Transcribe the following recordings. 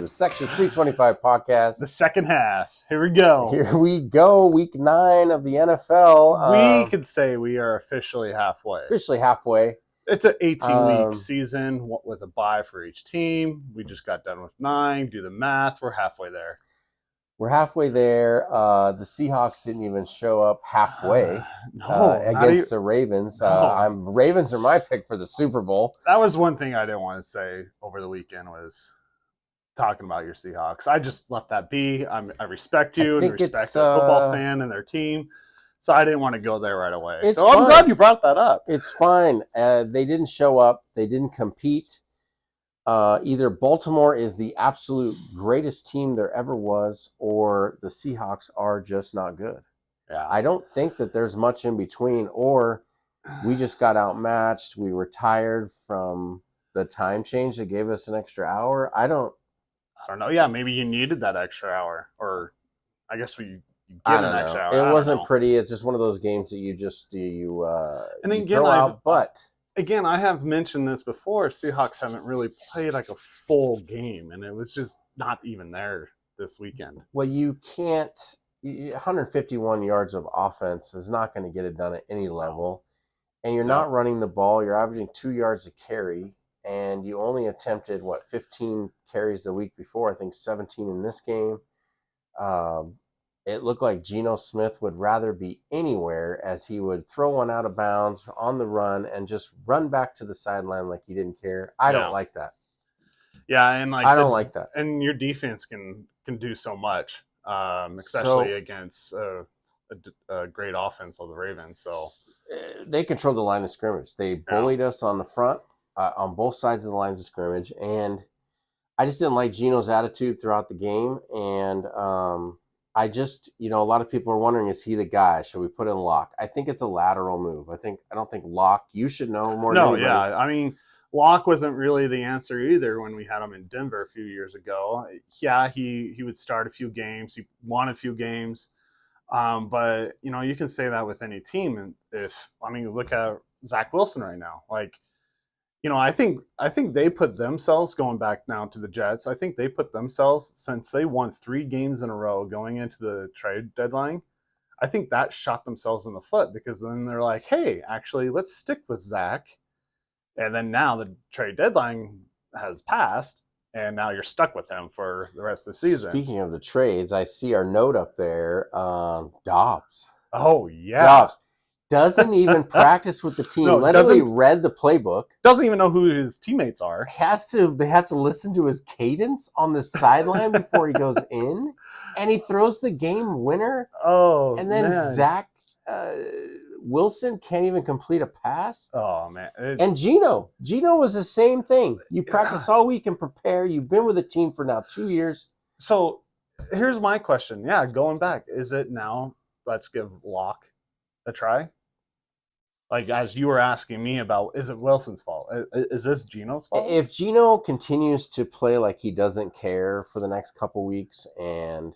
the Section 325 podcast. The second half. Here we go. Here we go. Week 9 of the NFL. We could say we are officially halfway. It's an 18-week season with a bye for each team. We just got done with 9. Do the math. We're halfway there. The Seahawks didn't even show up halfway against the Ravens. Ravens are my pick for the Super Bowl. That was one thing I didn't want to say over the weekend was talking about your Seahawks. I just let that be. I respect you and respect the football fan and their team. So I didn't want to go there right away. I'm glad you brought that up. It's fine. They didn't show up. They didn't compete. Either Baltimore is the absolute greatest team there ever was, or the Seahawks are just not good. Yeah. I don't think that there's much in between, or we just got outmatched. We were tired from the time change that gave us an extra hour. I don't know. Yeah, maybe you needed that extra hour, or I guess you get an extra hour. It wasn't pretty. It's just one of those games that you throw out. But again, I have mentioned this before. Seahawks haven't really played like a full game, and it was just not even there this weekend. Well, you can't. 151 yards of offense is not going to get it done at any level, and you're not running the ball. You're averaging 2 yards a carry, and you only attempted 15 carries the week before. I think 17 in this game. It looked like Geno Smith would rather be anywhere, as he would throw one out of bounds on the run and just run back to the sideline like he didn't care. I don't like that. Yeah, and I don't like that. And your defense can do so much, especially against a great offense of the Ravens. So they controlled the line of scrimmage. They bullied us on the front, on both sides of the lines of scrimmage, and I just didn't like Geno's attitude throughout the game. And I just, a lot of people are wondering, is he the guy? Should we put in Locke? I think it's a lateral move. I don't think Locke, you should know more than anybody. Yeah. I mean, Locke wasn't really the answer either when we had him in Denver a few years ago. Yeah, he would start a few games. He won a few games. But, you can say that with any team. And look at Zach Wilson right now. I think they put themselves, going back now to the Jets, I think they put themselves, since they won 3 games in a row going into the trade deadline, I think that shot themselves in the foot, because then they're like, hey, actually, let's stick with Zach. And then now the trade deadline has passed, and now you're stuck with him for the rest of the season. Speaking of the trades, I see our note up there, Dobbs. Oh, yeah. Dobbs. Doesn't even practice with the team. Literally read the playbook. Doesn't even know who his teammates are. They have to listen to his cadence on the sideline before he goes in, and he throws the game winner. Oh, and then man. Zach Wilson can't even complete a pass. Oh, man. And Geno was the same thing. You practice all week and prepare. You've been with the team for now 2 years. So here's my question. Yeah, going back, is it now let's give Locke a try? As you were asking me about, is it Wilson's fault? Is this Geno's fault? If Geno continues to play like he doesn't care for the next couple weeks, and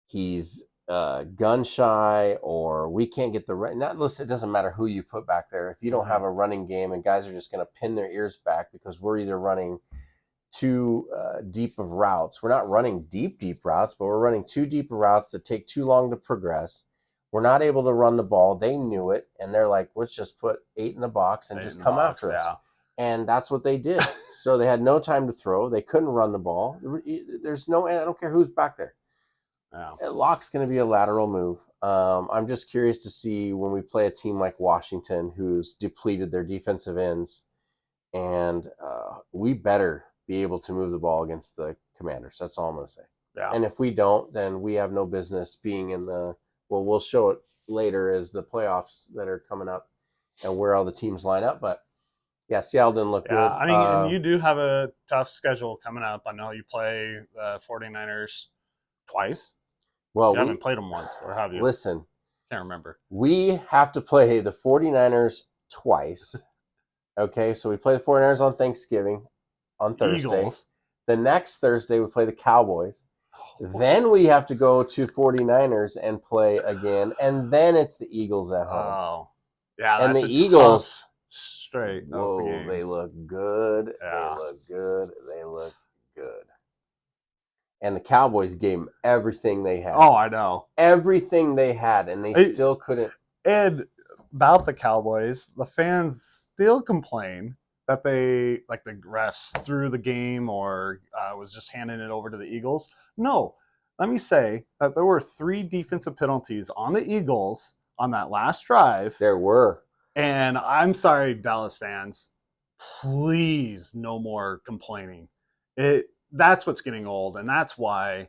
he's gun shy, or we can't get it doesn't matter who you put back there. If you don't have a running game and guys are just going to pin their ears back because we're either running too deep of routes. We're not running deep routes, but we're running too deep of routes that take too long to progress. We're not able to run the ball. They knew it, and they're like, let's just put 8 in the box and just come after us. And that's what they did. So they had no time to throw. They couldn't run the ball. I don't care who's back there. Yeah. Locke's going to be a lateral move. I'm just curious to see when we play a team like Washington, who's depleted their defensive ends, and we better be able to move the ball against the Commanders. That's all I'm going to say. Yeah. And if we don't, then we have no business being in the – well, we'll show it later as the playoffs that are coming up and where all the teams line up. But, yeah, Seattle didn't look good. And you do have a tough schedule coming up. I know you play the 49ers twice. Well, you haven't played them once, or have you? Listen. Can't remember. We have to play the 49ers twice. Okay, so we play the 49ers on Thanksgiving on Thursday. Eagles. The next Thursday we play the Cowboys. Then we have to go to 49ers and play again, and then it's the Eagles at home. Oh, yeah, and the Eagles straight. Whoa, they look good. Yeah. They look good. They look good. and the Cowboys gave them everything they had. Oh, I know. Everything they had, and they still couldn't. And about the Cowboys, the fans still complain that the refs threw the game or was just handing it over to the Eagles. No, let me say that there were 3 defensive penalties on the Eagles on that last drive. There were. And I'm sorry, Dallas fans, please no more complaining. That's what's getting old, and that's why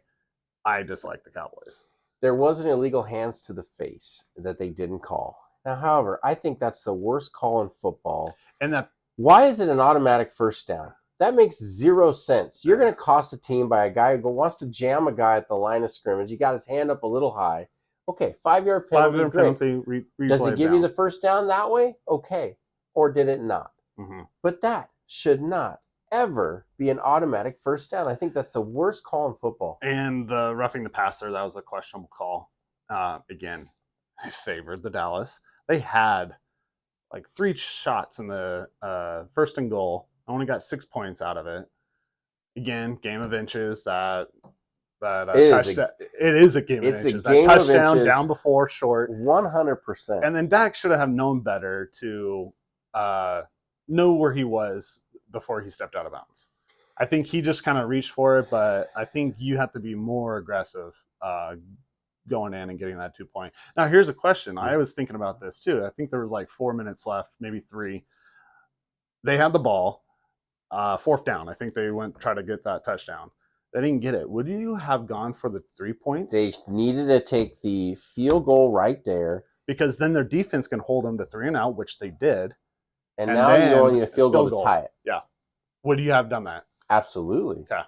I dislike the Cowboys. There was an illegal hands to the face that they didn't call. Now, however, I think that's the worst call in football. And that Why is it an automatic first down? That makes zero sense. You're going to cost a team by a guy who wants to jam a guy at the line of scrimmage. He got his hand up a little high. Okay, 5-yard penalty. 5-yard penalty. Does it give you the first down that way? Okay. Or did it not? Mm-hmm. But that should not ever be an automatic first down. I think that's the worst call in football. And the roughing the passer, that was a questionable call. Again, I favored the Dallas. They had like 3 shots in the first and goal. I only got 6 points out of it. Again, game of inches. That touchdown. It is a game of inches. It's a game that touchdown of inches, down before short. 100%. And then Dak should have known better to know where he was before he stepped out of bounds. I think he just kind of reached for it, but I think you have to be more aggressive going in and getting that 2 point. Now, here's a question. I was thinking about this too. I think there was like 4 minutes left, maybe 3. They had the ball, 4th down. I think they went to try to get that touchdown. They didn't get it. Would you have gone for the 3 points? They needed to take the field goal right there. Because then their defense can hold them to 3 and out, which they did. And now you only need a field goal to tie it. Yeah. Would you have done that? Absolutely. Okay.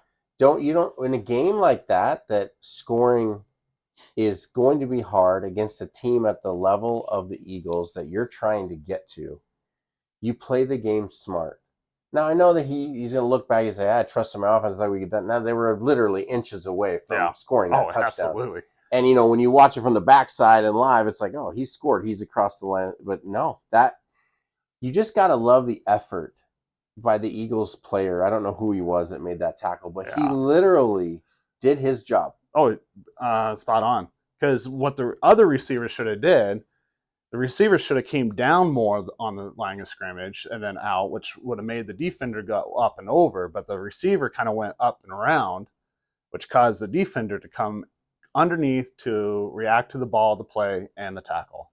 In a game like that scoring is going to be hard against a team at the level of the Eagles that you're trying to get to, you play the game smart. Now, I know that he's going to look back and say, I trust my offense. Like we get that. Now, they were literally inches away from scoring that touchdown. Absolutely. And, when you watch it from the backside and live, it's like, oh, he scored. He's across the line. But no, you just got to love the effort by the Eagles player. I don't know who he was that made that tackle, but he literally did his job. Oh, spot on. Because what the other receiver should have did, the receiver should have came down more on the line of scrimmage and then out, which would have made the defender go up and over. But the receiver kind of went up and around, which caused the defender to come underneath to react to the ball, the play, and the tackle.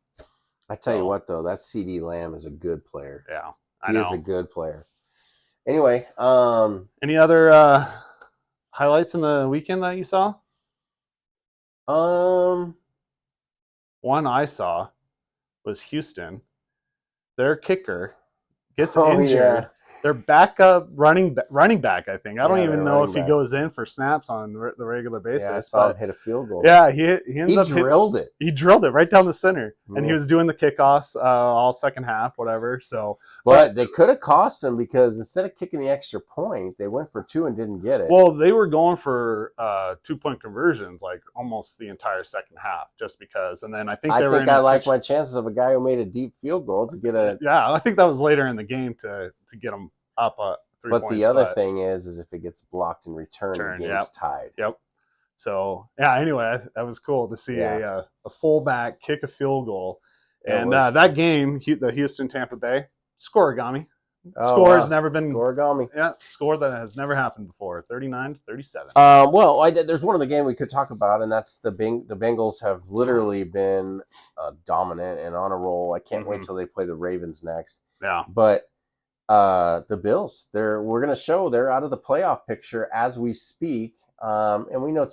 I tell you what, though, that CD Lamb is a good player. Yeah, he is a good player. Anyway, any other highlights in the weekend that you saw? One I saw was Houston. Their kicker gets injured. Yeah. Their backup running back, I think. I don't even know if he goes in for snaps on the regular basis. Yeah, I saw him hit a field goal. Yeah, he drilled it. He drilled it right down the center, and he was doing the kickoffs all second half, whatever. So, but they could have cost him because instead of kicking the extra point, they went for 2 and didn't get it. Well, they were going for 2-point conversions like almost the entire second half, just because. And then I think I like my chances of a guy who made a deep field goal to get a. Yeah, I think that was later in the game to get them up 3 points. But the other thing is if it gets blocked and returned, the game's tied. Yep. So, yeah, anyway, that was cool to see a fullback kick a field goal. And that game, the Houston-Tampa Bay, scoregami. Score has never been... Scoregami. Yeah, score that has never happened before, 39-37. There's one of the game we could talk about, and that's the Bengals have literally been dominant and on a roll. I can't wait till they play the Ravens next. Yeah. But the Bills, we're going to show they're out of the playoff picture as we speak, and we know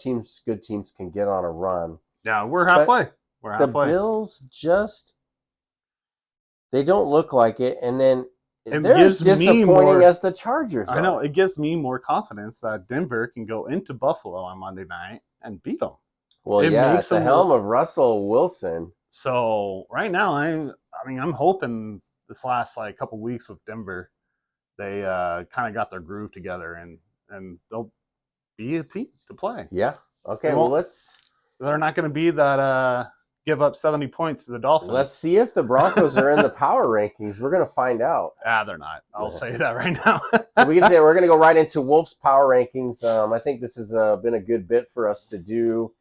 good teams can get on a run. Yeah, we're halfway. The Bills they don't look like it, and then they're as disappointing as the Chargers are. I know. It gives me more confidence that Denver can go into Buffalo on Monday night and beat them. Well, at the helm of Russell Wilson. So right now, I'm hoping this last couple weeks with Denver, they kind of got their groove together and they'll be a team to play. Yeah. Okay. They're not going to be that give up 70 points to the Let's Dolphins. see if the Broncos are in the power rankings. We're going to find out. They're not. I'll say that right now. So we're going to go right into Wolf's power rankings. I think this has been a good bit for us to do.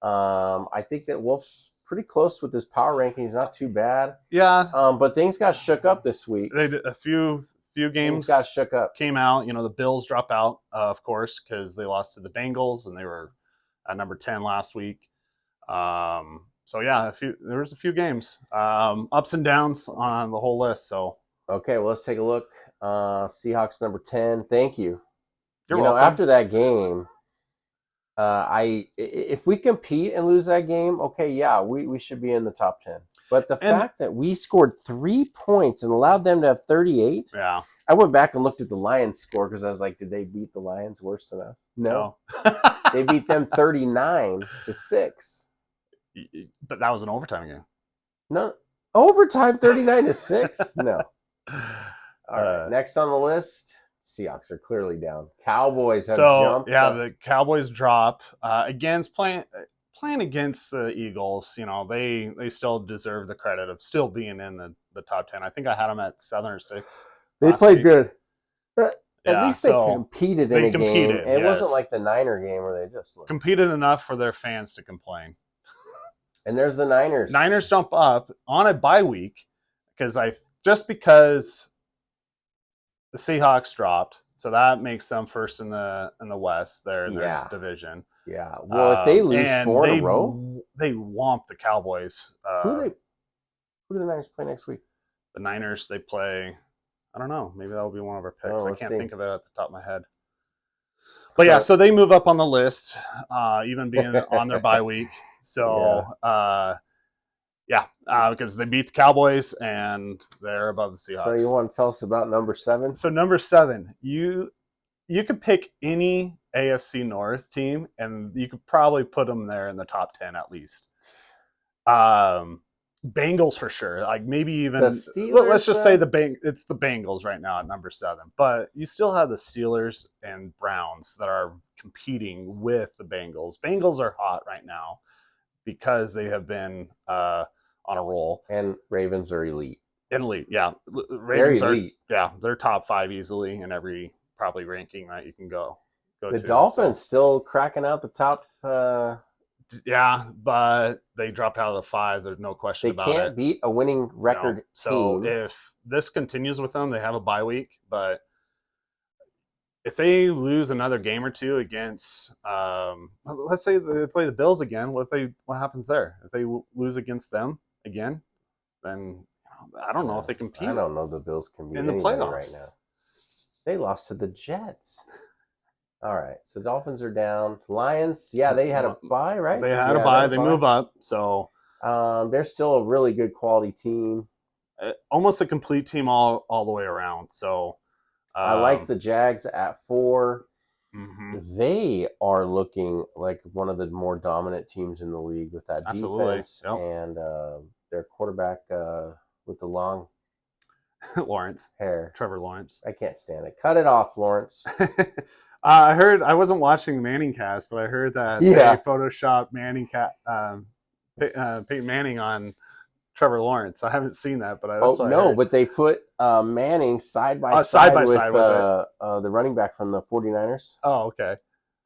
I think that Wolf's pretty close with his power rankings. Not too bad. Yeah. But things got shook up this week. They did a few games things got shook up. Came out. The Bills drop out, of course, because they lost to the Bengals, and they were at number 10 last week. So yeah, there was a few games, ups and downs on the whole list. So okay, well, let's take a look. Seahawks number 10. Thank you. You're welcome. After that game, if we compete and lose that game, okay, yeah, we should be in the top 10. But the fact that we scored 3 points and allowed them to have 38, yeah. I went back and looked at the Lions score because I was like, did they beat the Lions worse than us? No. They beat them 39-6. But that was an overtime game. No, overtime 39-6? No. All right, next on the list, Seahawks are clearly down. Cowboys have jumped. Yeah, the Cowboys drop against playing against the Eagles. They still deserve the credit of still being in the top 10. I think I had them at 7 or 6. They played good. At least they competed in a game. It wasn't like the Niner game where they just competed enough for their fans to complain. And there's the Niners. Niners jump up on a bye week because because the Seahawks dropped, so that makes them first in the West. They're in their division. Yeah. Well, if they lose 4 in a row, they whomp the Cowboys. Who do the Niners play next week? The Niners, they play. I don't know. Maybe that will be one of our picks. I can't think of it at the top of my head. But yeah, so they move up on the list, even being on their bye week. So, because they beat the Cowboys and they're above the Seahawks. So you want to tell us about number 7? So number 7, you could pick any AFC North team, and you could probably put them there in the top 10 at least. Bengals for sure. Like maybe even let's just say it's the Bengals right now at number 7. But you still have the Steelers and Browns that are competing with the Bengals. Bengals are hot right now because they have been on a roll. And Ravens are elite. Elite, yeah. Ravens they're elite. They're top 5 easily in every probably ranking that you can go to. The Dolphins still cracking out the top. Yeah, but they dropped out of the 5. There's no question about it. They can't beat a winning record team. So if this continues with them, they have a bye week. But if they lose another game or two against, let's say they play the Bills again, what happens there? If they lose against them again, then I don't know if they compete. I don't know the Bills can beat in the playoffs right now. They lost to the Jets. All right, so Dolphins are down. Lions, yeah, they had a bye, right? They had a bye. They move up, so they're still a really good quality team. Almost a complete team all the way around. So I like the Jags at 4. Mm-hmm. They are looking like one of the more dominant teams in the league with that defense and their quarterback with the long Lawrence hair. Trevor Lawrence. I can't stand it. Cut it off, Lawrence. I heard, I wasn't watching Manning Cast, but I heard that they photoshopped Peyton Manning on Trevor Lawrence. I haven't seen that, but but they put Manning side by side with the running back from the 49ers. Oh, okay.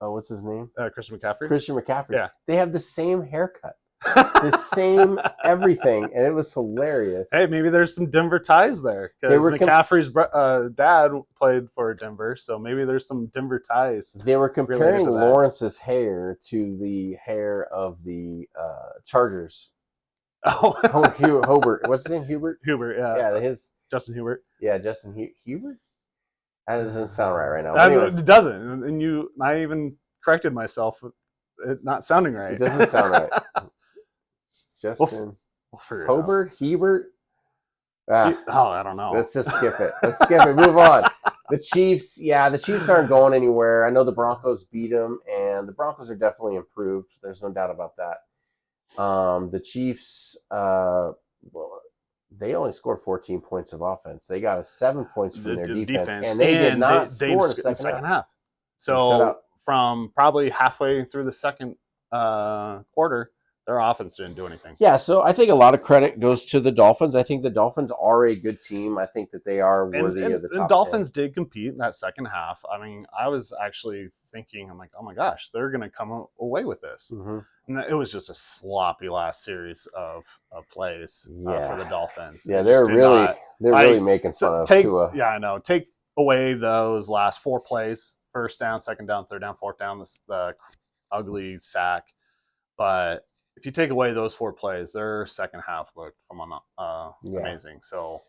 What's his name? Christian McCaffrey. Christian McCaffrey. Yeah. They have the same haircut. The same everything, and it was hilarious. Hey, maybe there's some Denver ties there because McCaffrey's dad played for Denver, so maybe there's some Denver ties. They were comparing Lawrence's hair to the hair of the Chargers. Oh, Hobert. What's his name? Hubert. Hubert. Yeah, Justin Hubert. Yeah, Justin Hubert. That doesn't sound right now. It doesn't, and I even corrected myself with it not sounding right. It doesn't sound right. Justin Hobert, Hebert. I don't know. Let's just skip it. Move on. The Chiefs, the Chiefs aren't going anywhere. I know the Broncos beat them, and the Broncos are definitely improved. There's no doubt about that. The Chiefs, they only scored 14 points of offense. They got 7 points from their defense, and they did not score in the second half. So from probably halfway through the second quarter, Their offense didn't do anything. Yeah, so I think a lot of credit goes to the Dolphins. I think the Dolphins are a good team. I think that they are And, worthy and of the and top 10. Dolphins did compete in that second half. I mean, I was actually thinking, I'm like, oh my gosh, they're going to come away with this. Mm-hmm. And it was just a sloppy last series of plays for Yeah, the Dolphins. yeah, It just did not they're really like making so fun of take Tua. yeah I know take away those last four plays: first down, second down, third down, fourth down, the ugly sack. But if you take away those four plays, their second half looked Yeah, amazing. So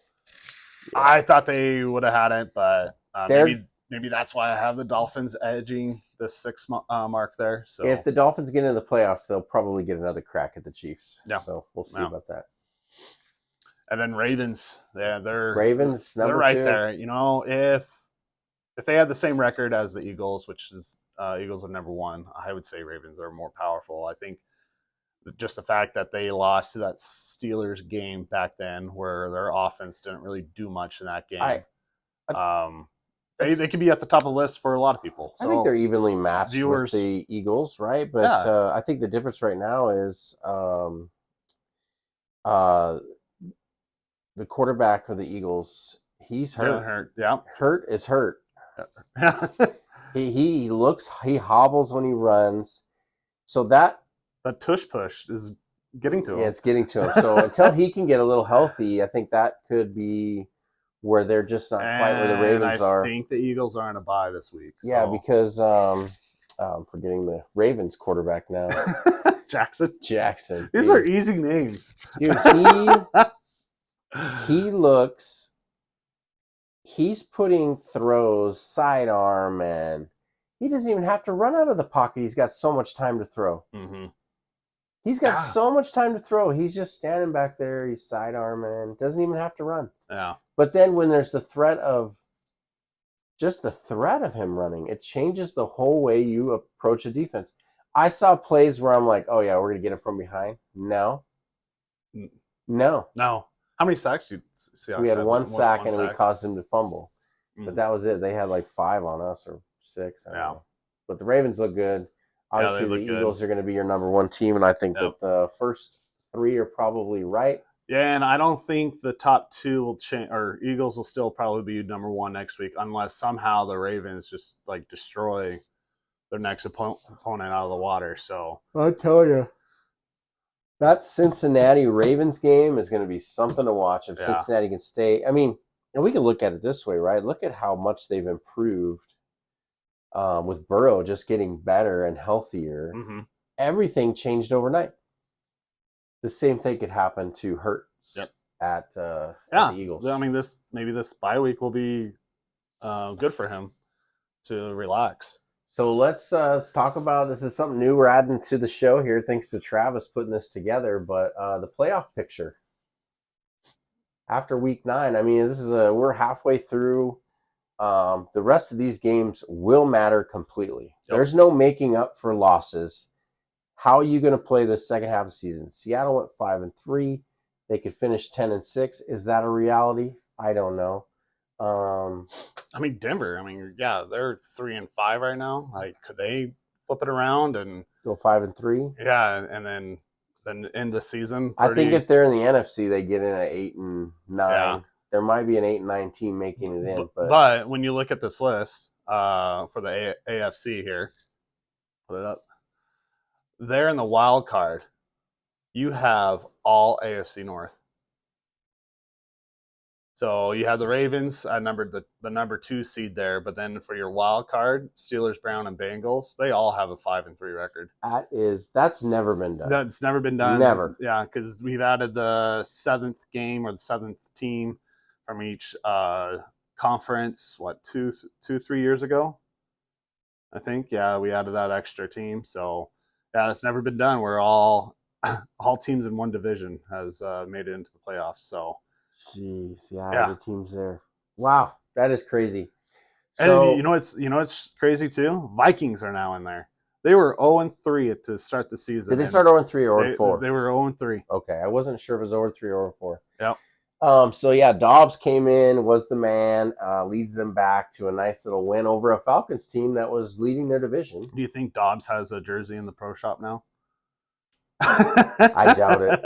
yeah. I thought they would have had it, but They're maybe that's why I have the Dolphins edging the mark there. If So the Dolphins get into the playoffs, they'll probably get another crack at the Chiefs. yeah, So we'll see yeah. about that. And then Ravens, Ravens they're number right two. there. You know, if they had the same record as the Eagles, which is Eagles are number one, I would say Ravens are more powerful. I think just the fact that they lost to that Steelers game back then, where their offense didn't really do much in that I game, um, it's they could be at the top of the list for a lot of people. I think they're So evenly matched with viewers, the Eagles, right? But yeah, I think the difference right now is uh, the quarterback of the Eagles. He's Jalen hurt. Hurt, yeah, Hurt is hurt. yeah. He hobbles when he runs. So that That tush push is getting to yeah, him. it's getting to him. So until he can get a little healthy, I think that could be where they're just not quite where the And I Ravens are. think the Eagles are on a bye this week. Yeah, So because I'm forgetting the Ravens quarterback now, Jackson. Jackson, These are dude. easy names. Dude, he looks he's putting throws sidearm and he doesn't even have to run out of the pocket. He's got so much time to throw. Mm-hmm. He's got Yeah. so much time to throw. He's just standing back there. He's sidearming. Doesn't even have to run. Yeah. But then when there's the threat of him running, it changes the whole way you approach a defense. I saw plays where I'm like, oh yeah, we're gonna get him from behind. No, no. No. How many sacks do We Seahawks had have? one What's sack one and we sack? caused him to fumble. But Mm. that was it. They had like 5 on us or 6. I don't Yeah. know. But the Ravens look good. Yeah, they Obviously, the look good. Eagles are going to be your number one team, and I think Yep. that the first 3 are probably right. Yeah, and I don't think the top two will change, or Eagles will still probably be number one next week, unless somehow the Ravens just like destroy their next opponent out of the water. So I'll tell you. That Cincinnati Ravens game is going to be something to watch if yeah. Cincinnati can stay. I mean, and we can look at it this way, right? Look at how much they've improved with Burrow just getting better and healthier. Mm-hmm. Everything changed overnight. The same thing could happen to Hurts Yep. at the Yeah. I Eagles. mean, this bye week will be good for him to relax. So let's talk about this. Is something new we're adding to the show here. Thanks to Travis putting this together. But the playoff picture after week 9. I mean, we're halfway through. The rest of these games will matter completely. Yep. There's no making up for losses. How are you going to play the second half of the season? Seattle went 5-3. They could finish 10-6. Is that a reality? I don't know. I mean, Denver. I mean, yeah, they're 3-5 right now. Like, could they flip it around and Go 5-3. yeah, and then end the season I think pretty if they're in the NFC, they get in at 8-9. yeah. There might be an 8-9 team making it in, but But when you look at this list for the AFC here, put it up. There in the wild card, you have all AFC North. So you have the Ravens numbered the number 2 seed there, but then for your wild card, Steelers, Brown, and Bengals, they all have a 5-3 record. that's never been done. That's never been done. Never. Yeah, because we've added the 7th game or the 7th team from each conference. What 3 years ago? I think. Yeah, we added that extra team. So yeah, it's never been done. We're all teams in one division has made it into the playoffs. So Jeez, yeah, yeah, the team's there. Wow, that is crazy. and So it's crazy too. Vikings are now in there. They were 0-3 to start the did season, they and start 0-3 or they 0-4? they were 0-3. Okay, I wasn't sure if it was 0-3 or 0-4. Yep. So yeah, Dobbs came in, was the man, leads them back to a nice little win over a Falcons team that was leading their division. Do you think Dobbs has a jersey in the pro shop now? I doubt it.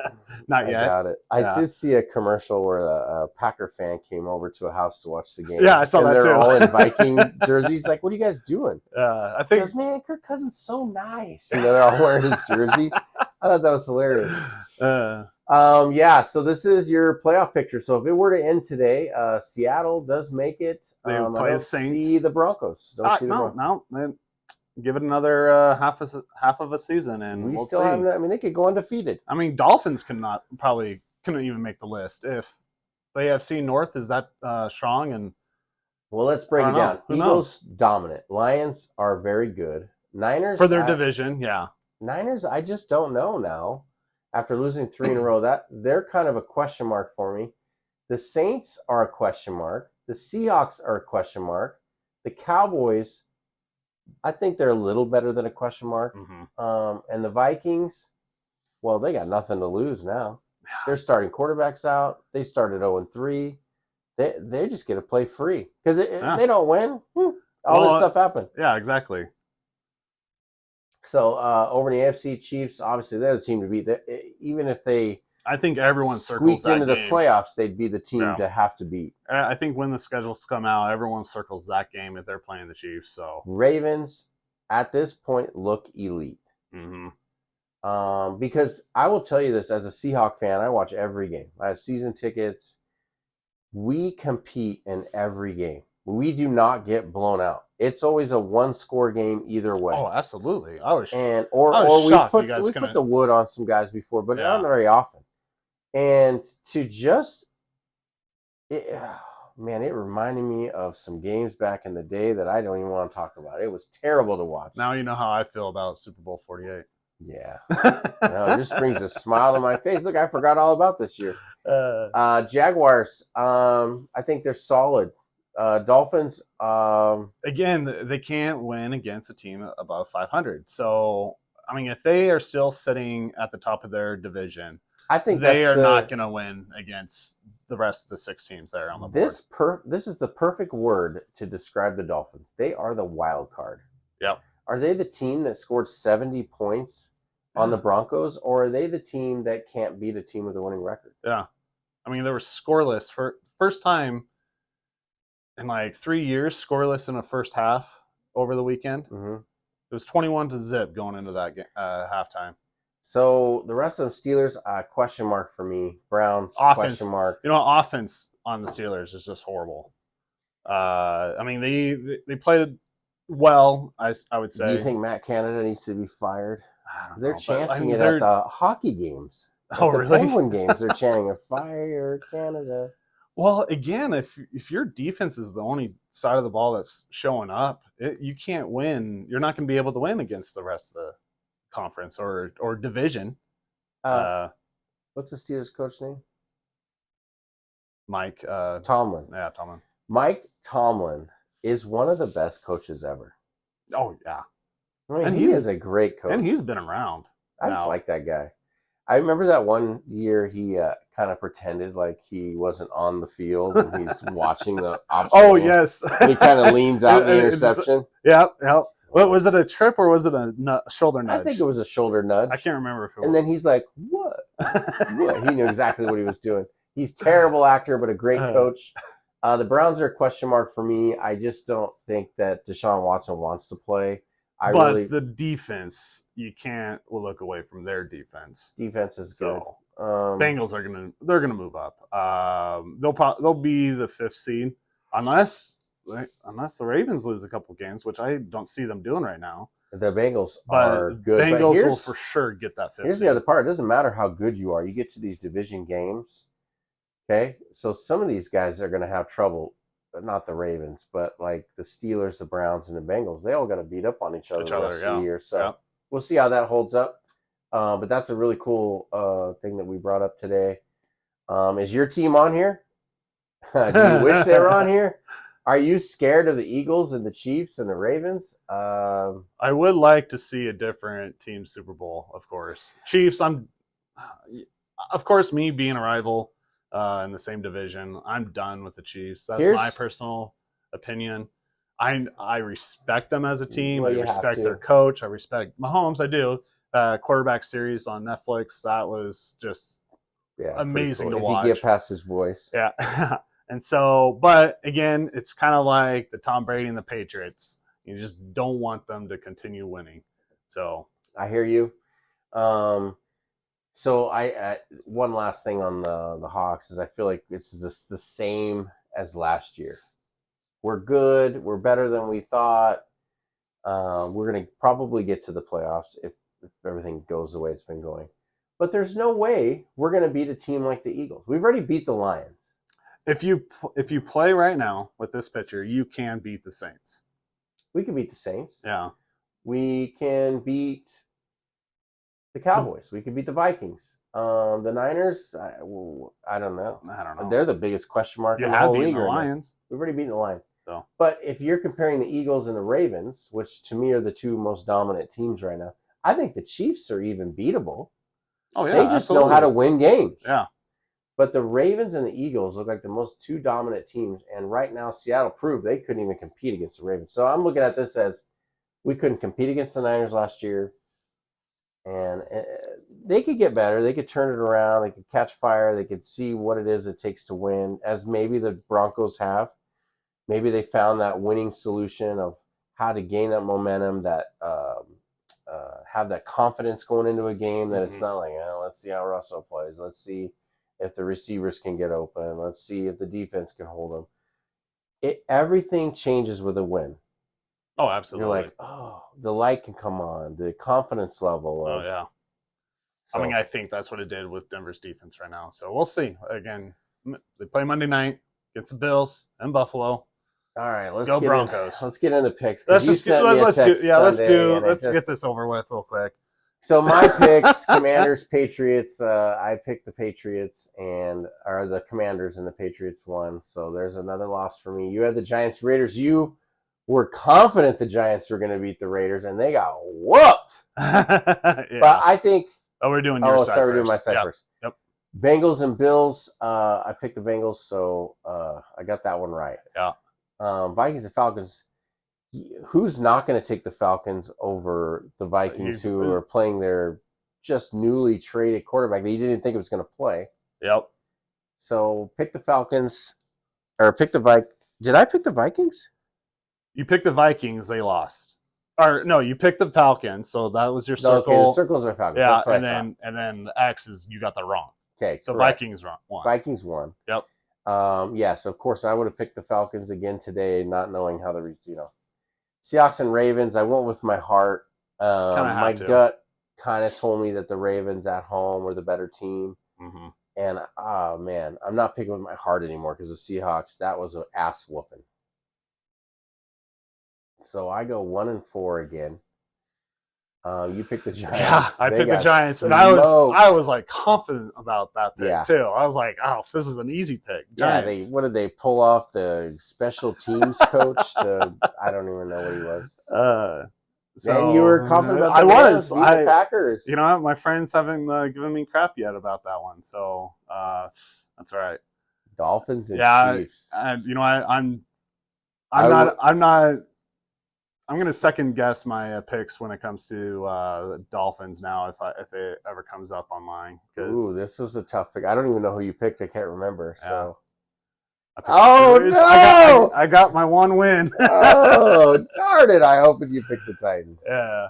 Not I yet. doubt it. I Yeah. did see a commercial where a Packer fan came over to a house to watch the Yeah, game, I saw and that they're too. all in Viking jerseys. Like, what are you guys doing? I He think goes, man, Kirk Cousins so nice. They're all wearing his jersey. I thought that was hilarious. uh, Yeah, so this is your playoff picture. So if it were to end today, Seattle does make it. they I play the don't see Saints. the Broncos. Don't see the No, Broncos. no. Man, give it another half of a season, and We we'll still have. see. I mean, they could go undefeated. I mean, Dolphins cannot probably couldn't even make the list if the AFC North is that strong, and Well, let's I break it don't know. down. Who Eagles knows dominant. Lions are very good. for Niners, their division? Yeah, Niners, I just don't know now. After losing three in a row, that they're kind of a question mark for me. The Saints are a question mark. The Seahawks are a question mark. The Cowboys, I think they're a little better than a question mark. mm-hmm. And the Vikings, well, they got nothing to lose now. They're starting quarterbacks out. They started 0-3. They just get to play free because if Yeah. they don't win, all this Well, stuff happened. yeah, exactly. So over in the AFC, Chiefs, obviously they're the team to beat. Even if they I think everyone circles squeaked that into the game. playoffs, they'd be the team Yeah. to have to beat. I think when the schedules come out, everyone circles that game if they're playing the Chiefs. So, Ravens at this point look elite. mm-hmm. Because I will tell you this, as a Seahawk fan, I watch every game. I have season tickets. We compete in every game. We do not get blown out. It's always a one-score game either way. Oh, absolutely. And I was we've shocked you put guys we put couldn't. the wood on some guys before, but not Yeah. very often. And to just it, man, it reminded me of some games back in the day that I don't even want to talk about. It was terrible to watch. Now you know how I feel about Super Bowl 48. Yeah. No, it just brings a smile to my face. Look, I forgot all about this year. uh, Jaguars, I think they're solid. Dolphins, Again, they can't win against a team above 500. So, I mean, if they are still sitting at the top of their division, I think they that's are not going to win against the rest of the 6 teams that are on the board. this is the perfect word to describe the Dolphins. They are the wild card. Yep. Are they the team that scored 70 points on the Broncos, or are they the team that can't beat a team with a winning record? Yeah. I mean, they were scoreless for first time in like 3 years, scoreless in a first half over the weekend. Mm-hmm. It was 21-0 going into that halftime. So the rest of them, Steelers, question mark for me. Browns, question Offense, mark. offense on the Steelers is just horrible. I mean, they played well. I would Do you say. think Matt Canada needs to be fired? I don't They're know, but I chanting mean, it at they're. the hockey games, Oh, at the really? Penguin games. They're chanting "Fire Canada." Well, again, if your defense is the only side of the ball that's showing up, you can't win. You're not going to be able to win against the rest of the conference or division. Uh, Uh, what's the Steelers coach name? Mike Tomlin. Yeah, Tomlin. Mike Tomlin is one of the best coaches ever. Oh yeah, I mean, and he is a great coach. and he's been around. I just like that guy. I remember that one year he kind of pretended like he wasn't on the field and he's watching the opposite. Oh game. yes, And he kind of leans out in the interception. Yeah. What was it? A trip or was it a shoulder nudge? I think it was a shoulder nudge. I can't remember if it was. And then he's like, "What? What?" He knew exactly what he was doing. He's a terrible actor, but a great coach. The Browns are a question mark for me. I just don't think that Deshaun Watson wants to play. But the defense, you can't look away from their defense. Defense is good. Bengals they're gonna move up. They'll be the 5th seed unless the Ravens lose a couple games, which I don't see them doing right now. The Bengals But are good. Bengals will for sure get that 5th seed. Here's the other part. It doesn't matter how good you are. You get to these division games, okay? So some of these guys are going to have trouble, but not the Ravens, but like the Steelers, the Browns, and the Bengals. They all going to beat up on each other the rest of the year. So we'll see how that holds up. But that's a really cool thing that we brought up today. Is your team on here? Do you wish they were on here? Are you scared of the Eagles and the Chiefs and the Ravens? I would like to see a different team Super Bowl, of course. Chiefs, of course, me being a rival in the same division, I'm done with the Chiefs. That's my personal opinion. I respect them as a team. I respect their coach. I respect Mahomes. I do. quarterback series on Netflix. That was just Yeah, pretty amazing cool. to If you get watch. past his voice. Yeah. And so, but again, it's kind of like the Tom Brady and the Patriots. You just don't want them to continue winning. So I hear you. Um, so one last thing on the Hawks is I feel like this is the same as last year. We're good. We're better than we thought. We're going to probably get to the playoffs if everything goes the way it's been going. But there's no way we're going to beat a team like the Eagles. We've already beat the Lions. if you play right now with this pitcher, you can beat the Saints. We can beat the Saints. Yeah. We can beat the Cowboys. We can beat the Vikings. The Niners, I don't know. I don't know. They're the biggest question mark You in the have whole beaten league the right now. Lions. We've already beaten the Lions. So, but if you're comparing the Eagles and the Ravens, which to me are the two most dominant teams right now, I think the Chiefs are even beatable. oh yeah, They just absolutely. know how to win games. Yeah. But the Ravens and the Eagles look like the most two dominant teams, and right now Seattle proved they couldn't even compete against the Ravens. So I'm looking at this as we couldn't compete against the Niners last year, and they could get better. They could turn it around. They could catch fire. They could see what it is it takes to win, as maybe the Broncos have. Maybe they found that winning solution of how to gain that momentum, that have that confidence going into a game that it's not like, oh, let's see how Russell plays. Let's see if the receivers can get open. Let's see if the defense can hold them. Everything changes with a win. Oh, absolutely. You're like, oh, the light can come on, the confidence level of. Oh yeah. So, I mean, I think that's what it did with Denver's defense right now. So we'll see. Again, they play Monday night against the Bills and Buffalo. all right, let's Go get Broncos. Let's get in the picks Let's because you just sent me a text Sunday. Let's get this over with real quick. So my picks: Commanders, Patriots. I picked the Patriots or the Commanders, and the Patriots won. So there's another loss for me. You had the Giants, Raiders. You were confident the Giants were going to beat the Raiders, and they got whooped. Yeah. But I think. Oh, we're doing your side sorry, first. we're doing my side first. Yep. Bengals and Bills. I picked the Bengals, so I got that one right. Yeah. Vikings and Falcons. Who's not going to take the Falcons over the Vikings, who are playing their just newly traded quarterback that you didn't think was going to play? Yep. So pick the Falcons, or pick the Vikings. Did I pick the Vikings? You picked the Vikings. They lost. Or no, you picked the Falcons. So that was your circle. Okay, the circles are Falcons. Yeah, That's what and then the X's you got that wrong. Okay, so correct. Vikings won. Vikings won. Yep. Yes, of course I would have picked the Falcons again today, not knowing how Seahawks and Ravens. I went with my heart. My gut kind of told me that the Ravens at home were the better team. Mm-hmm. And man, I'm not picking with my heart anymore because the Seahawks, that was an ass whooping. So I go 1-4 again. You picked the Giants. Yeah, I picked the Giants, smoked. and I was like confident about that pick too. I was like, oh, this is an easy pick. Giants. Yeah, what did they pull off? The special teams coach? I don't even know what he was. So you were confident about the Packers. You know, my friends haven't given me crap yet about that one, so that's all right. Dolphins and Chiefs. You know, I'm going to second guess my picks when it comes to the Dolphins now if it ever comes up on mine. Ooh, this was a tough pick. I don't even know who you picked. I can't remember. Yeah. So. Oh no! I got my one win. Oh darn it! I hope you picked the Titans. Yeah.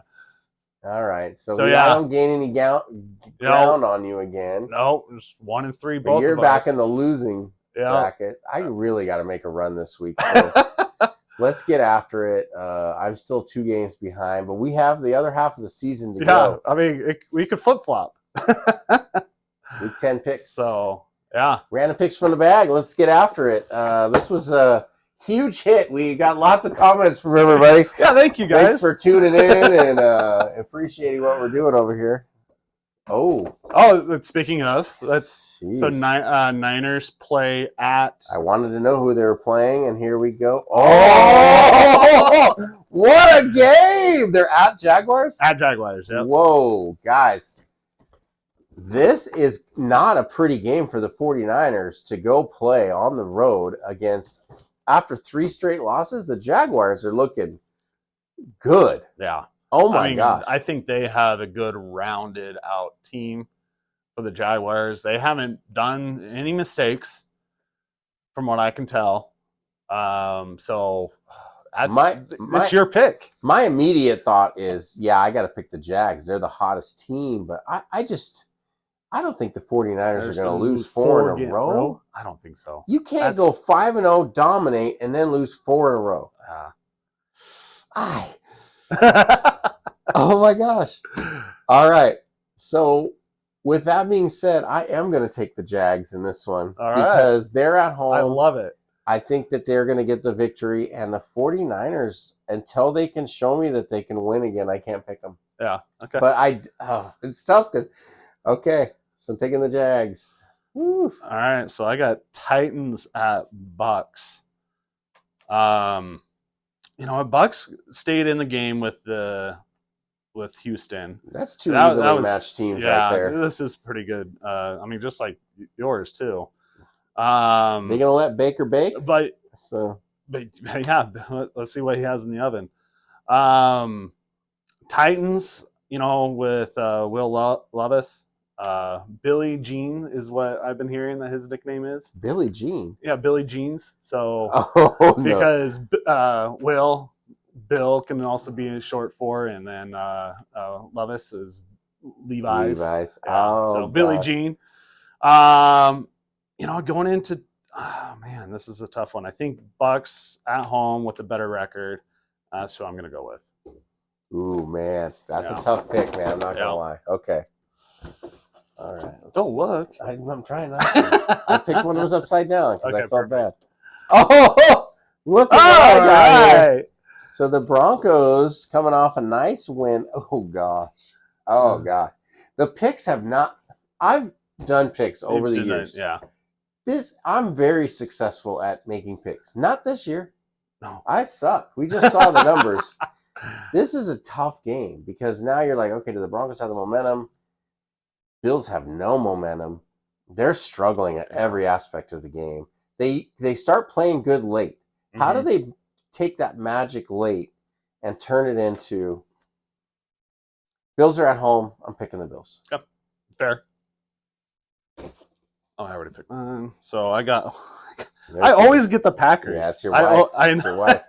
All right. So I don't gain any ground on you again. No, just 1-3 both. But you're back in the losing bracket. I really got to make a run this week. So let's get after it. I'm still 2 games behind, but we have the other half of the season to go. Yeah, I mean, we could flip flop. Week 10 picks. So. Yeah. Random picks from the bag. Let's get after it. This was a huge hit. We got lots of comments from everybody. Yeah, thank you guys. Thanks for tuning in and appreciating what we're doing over here. Oh, speaking of, so Niners play at. I wanted to know who they were playing, and here we go. Oh, what a game! They're at Jaguars? At Jaguars, yeah. Whoa, guys. This is not a pretty game for the 49ers to go play on the road against, after 3 straight losses, the Jaguars are looking good. Yeah. Oh I my mean, gosh. I think they have a good rounded out team for the Jaguars. They haven't done any mistakes from what I can tell. So that's My it's my your pick. my immediate thought is, yeah, I got to pick the Jags. They're the hottest team, but I don't think the 49ers They're are just going to going to lose lose four in four a game row. row. I don't think so. You can't go That's 5-0, dominate, and then lose four in a row. I Oh my gosh. All right. So, with that being said, I am going to take the Jags in this one all right. because they're at I home. love it. I think that they're going to get the victory, and the 49ers, until they can show me that they can win again, I can't pick them. Yeah. Okay. But it's tough because, okay, so I'm taking the Jags. Woo. All right. So I got Titans at Bucks. Um, Bucks stayed in the game with Houston. That's two That evenly was matched teams right yeah. there. This is pretty good. I mean, just like yours too. They going to let Baker bake? But So, but yeah, let's see what he has in the oven. Um, Titans, with Will Levis. Billy Jean is what I've been hearing that his nickname is. Billie Jean. Yeah, Billy Jeans. So Oh, no. because Bill can also be short for, and then Levis is Levi's. Levi's. Yeah, Oh, so Billy gosh. Jean. Going into, oh man, this is a tough one. I think Bucks at home with a better record. That's who I'm going to go with. Ooh, man. That's a Yeah, tough pick, man. I'm not going to yeah. lie. Okay. All right. Let's Don't see. look. I'm trying not to. I picked one that was upside down because I Okay, felt perfect. bad. Oh, look at what I All got here. right. So the Broncos coming off a nice win. Oh, gosh. Oh, gosh. The picks have not. I've done picks over You've the done that, years. yeah. I'm very successful at making picks. Not this year. No. I suck. We just saw the numbers. This is a tough game because now you're like, okay, do the Broncos have the momentum? Bills have no momentum. They're struggling at Yeah. every aspect of the game. They start playing good late. How do Mm-hmm. they take that magic late and turn it into Bills are at home? I'm picking the Bills. Yep. Fair. Oh, I already picked mine. So I got. I There's the, always get the yeah, Packers. it's your wife. I It's your wife.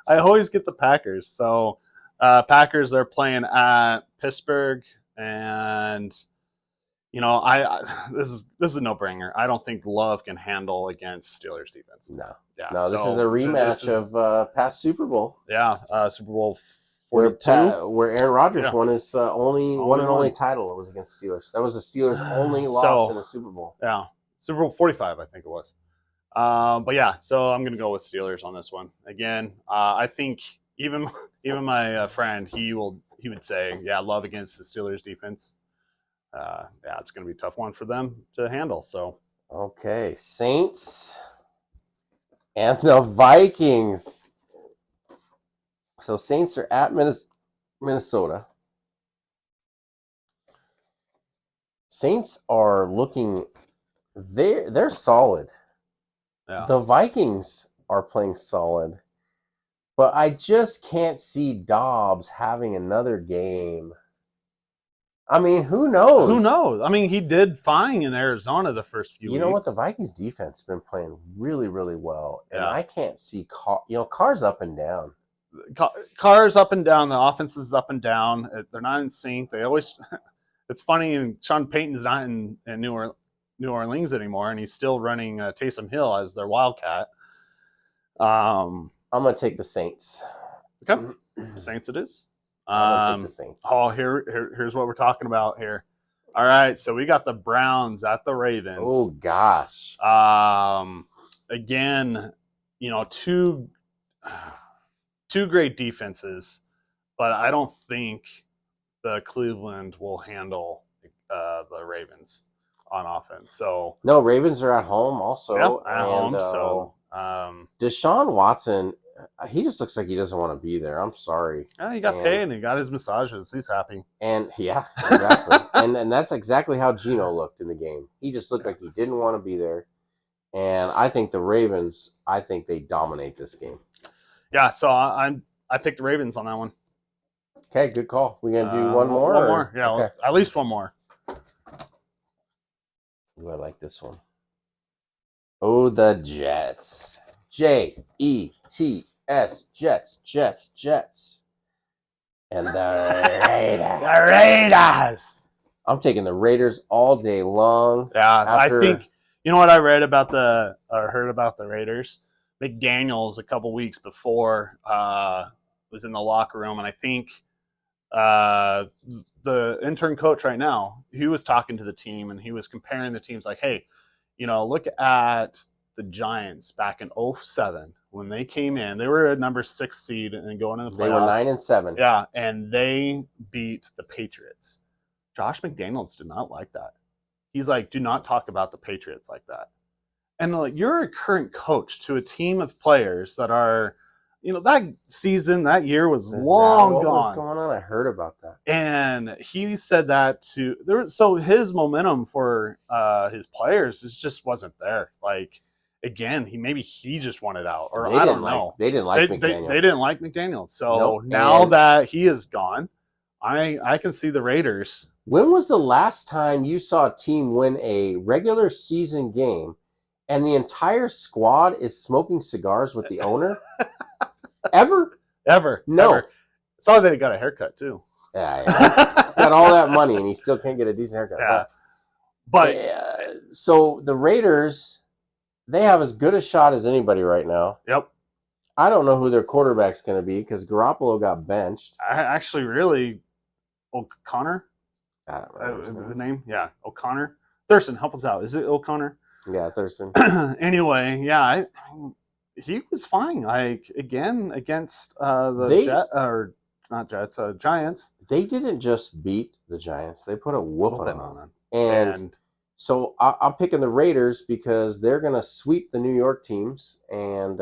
I always get the Packers. So Packers, they're playing at Pittsburgh, and this is a no brainer. I don't think Love can handle against Steelers defense. No, Yeah. no. This is a So this rematch is of past Super Bowl Super Bowl where 42. Where Aaron Rodgers Yeah. won his only one Only and only one. title. It was against Steelers. That was the Steelers' only loss in So a Super Bowl. yeah, Super Bowl 45, I think it was. But yeah, so I'm gonna go with Steelers on this one. Again, I think even even my friend he would say, yeah, Love against the Steelers defense. Yeah, it's gonna be a tough one for them to handle. So Okay, Saints and the Vikings. So Saints are at Minnesota. Saints are looking they're solid. yeah, The Vikings are playing solid, but I just can't see Dobbs having another game. I mean, who who knows? knows? I mean, he did fine in Arizona the first few You know what? The weeks. Vikings defense has been playing really, really well, and Yeah, I can't see Carr's up and down. Carr's up and down. The offense is up and down. They're not in sync. They always. It's funny. And Sean Payton's not in New Orleans anymore, and he's still running Taysom Hill as their Wildcat. I'm gonna take the Saints. Okay, I'm Saints it is. gonna take the Saints. Here's what we're talking about here. All right, so we got the Browns at the Oh Ravens. gosh. Again, two great defenses, but I don't think the Cleveland will handle the Ravens on offense. So No, Ravens are at home yeah, also, at and home. So Deshaun Watson, he just looks like he doesn't want to be there. I'm sorry. yeah, he got And paid and he got his massages. He's happy. yeah, exactly. and that's exactly how Geno looked in the game. He just looked like he didn't want to be there. And I think the Ravens, I think they dominate this game. Yeah, so I picked the Ravens on that one. Okay, good call. We gonna do one more? One Or? more. Yeah, Okay. at least one more. Ooh, I like this one. Oh, the Jets. Jets. Jets. And the Raiders. The Raiders. I'm taking the Raiders all day long. Yeah, I After think you know what I read about or heard about the Raiders. McDaniels a couple weeks before was in the locker room, and I think uh, the intern coach right now, he was talking to the team and he was comparing the teams like, hey, look at the Giants back in '07 when they came in. They were a number 6 seed and going in the they were playoffs. 9-7. Yeah, and they beat the Patriots. Josh McDaniels did not like that. He's like, do not talk about the Patriots like that. And like, you're a current coach to a team of players that are, that season, that year was Is that long what was gone. going on? I heard about that. And he said that so his momentum for his players just wasn't there. Like, again, he just wanted out, or I don't know. They didn't like They McDaniels. didn't like McDaniels. So Nope. now And that he is gone, I can see the Raiders. when was the last time you saw a team win a regular season game and the entire squad is smoking cigars with the owner? Ever? No. Ever. Saw that he got a haircut too. Yeah. He's got all that money and he still can't get a decent haircut. Yeah. But so the Raiders, they have as good a shot as anybody right now. Yep. I don't know who their quarterback's going to be because Garoppolo got benched. I actually really O'Connor. I don't remember The name. Yeah, O'Connor. Thurston, help us out. Is it O'Connor? Yeah, Thurston. Anyway, yeah, he was fine. Like, again, against Giants. They didn't just beat the Giants; they put a whooping on them. And so I'm picking the Raiders because they're going to sweep the New York teams and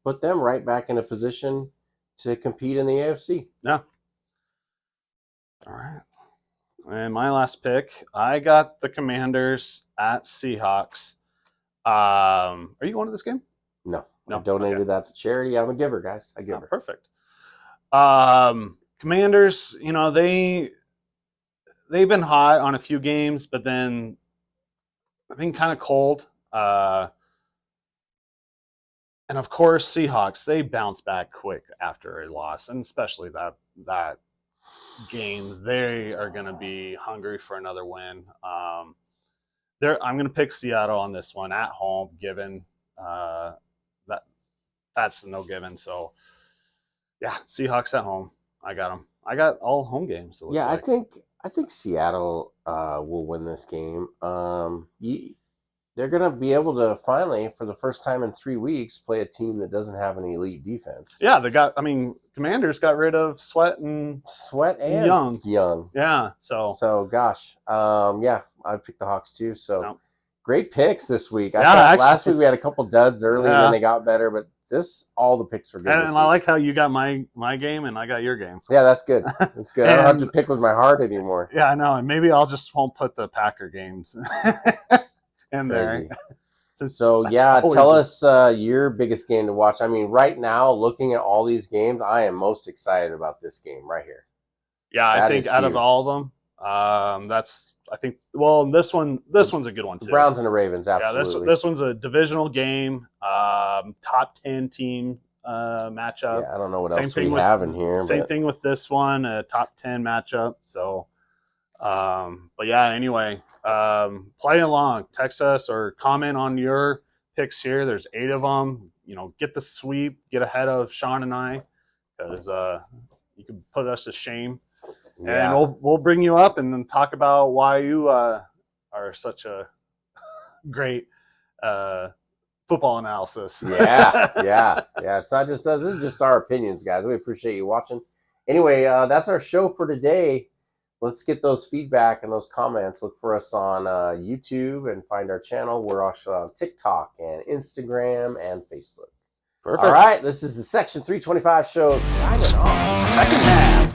put them right back in a position to compete in the AFC. Yeah. All right. And my last pick, I got the Commanders at Seahawks. Are you going to this game? No. I donated that to charity. I'm a giver, guys. I give. Perfect. Commanders, they've been hot on a few games, but then they've been kind of cold. And of course, Seahawks, they bounce back quick after a loss, and especially that game, they are going to be hungry for another win. I'm going to pick Seattle on this one at home, given that's no given. So, yeah, Seahawks at home. I got them. I got all home games. Yeah, like. I think Seattle will win this game. They're going to be able to finally, for the first time in 3 weeks, play a team that doesn't have an elite defense. Yeah, Commanders got rid of Sweat and Young. Yeah, so gosh, yeah, I picked the Hawks too. So great picks this week. Last week we had a couple duds early, and then they got better, but all the picks were good. And I like how you got my game and I got your game. Yeah, that's good. That's good. I don't have to pick with my heart anymore. Yeah, I know, and maybe I'll just won't put the Packer games in there. So yeah, tell us your biggest game to watch. I mean, right now, looking at all these games, I am most excited about this game right here. Yeah, I think out of all of them, this one's a good one too. The Browns and the Ravens, absolutely. Yeah, this one's a divisional game, top 10 team matchup. Yeah, I don't know what else we have in here. Same thing with this one, a top 10 matchup. So, but yeah, anyway. Play along, text us or comment on your picks here. There's 8 of them. Get the sweep, get ahead of Sean and I, because you can put us to shame. Yeah. And we'll bring you up and then talk about why you are such a great football analysis. Yeah. It's not just us. This is just our opinions, guys. We appreciate you watching. Anyway, that's our show for today. Let's get those feedback and those comments. Look for us on YouTube and find our channel. We're also on TikTok and Instagram and Facebook. Perfect. All right, this is the Section 325 show signing off. Second half.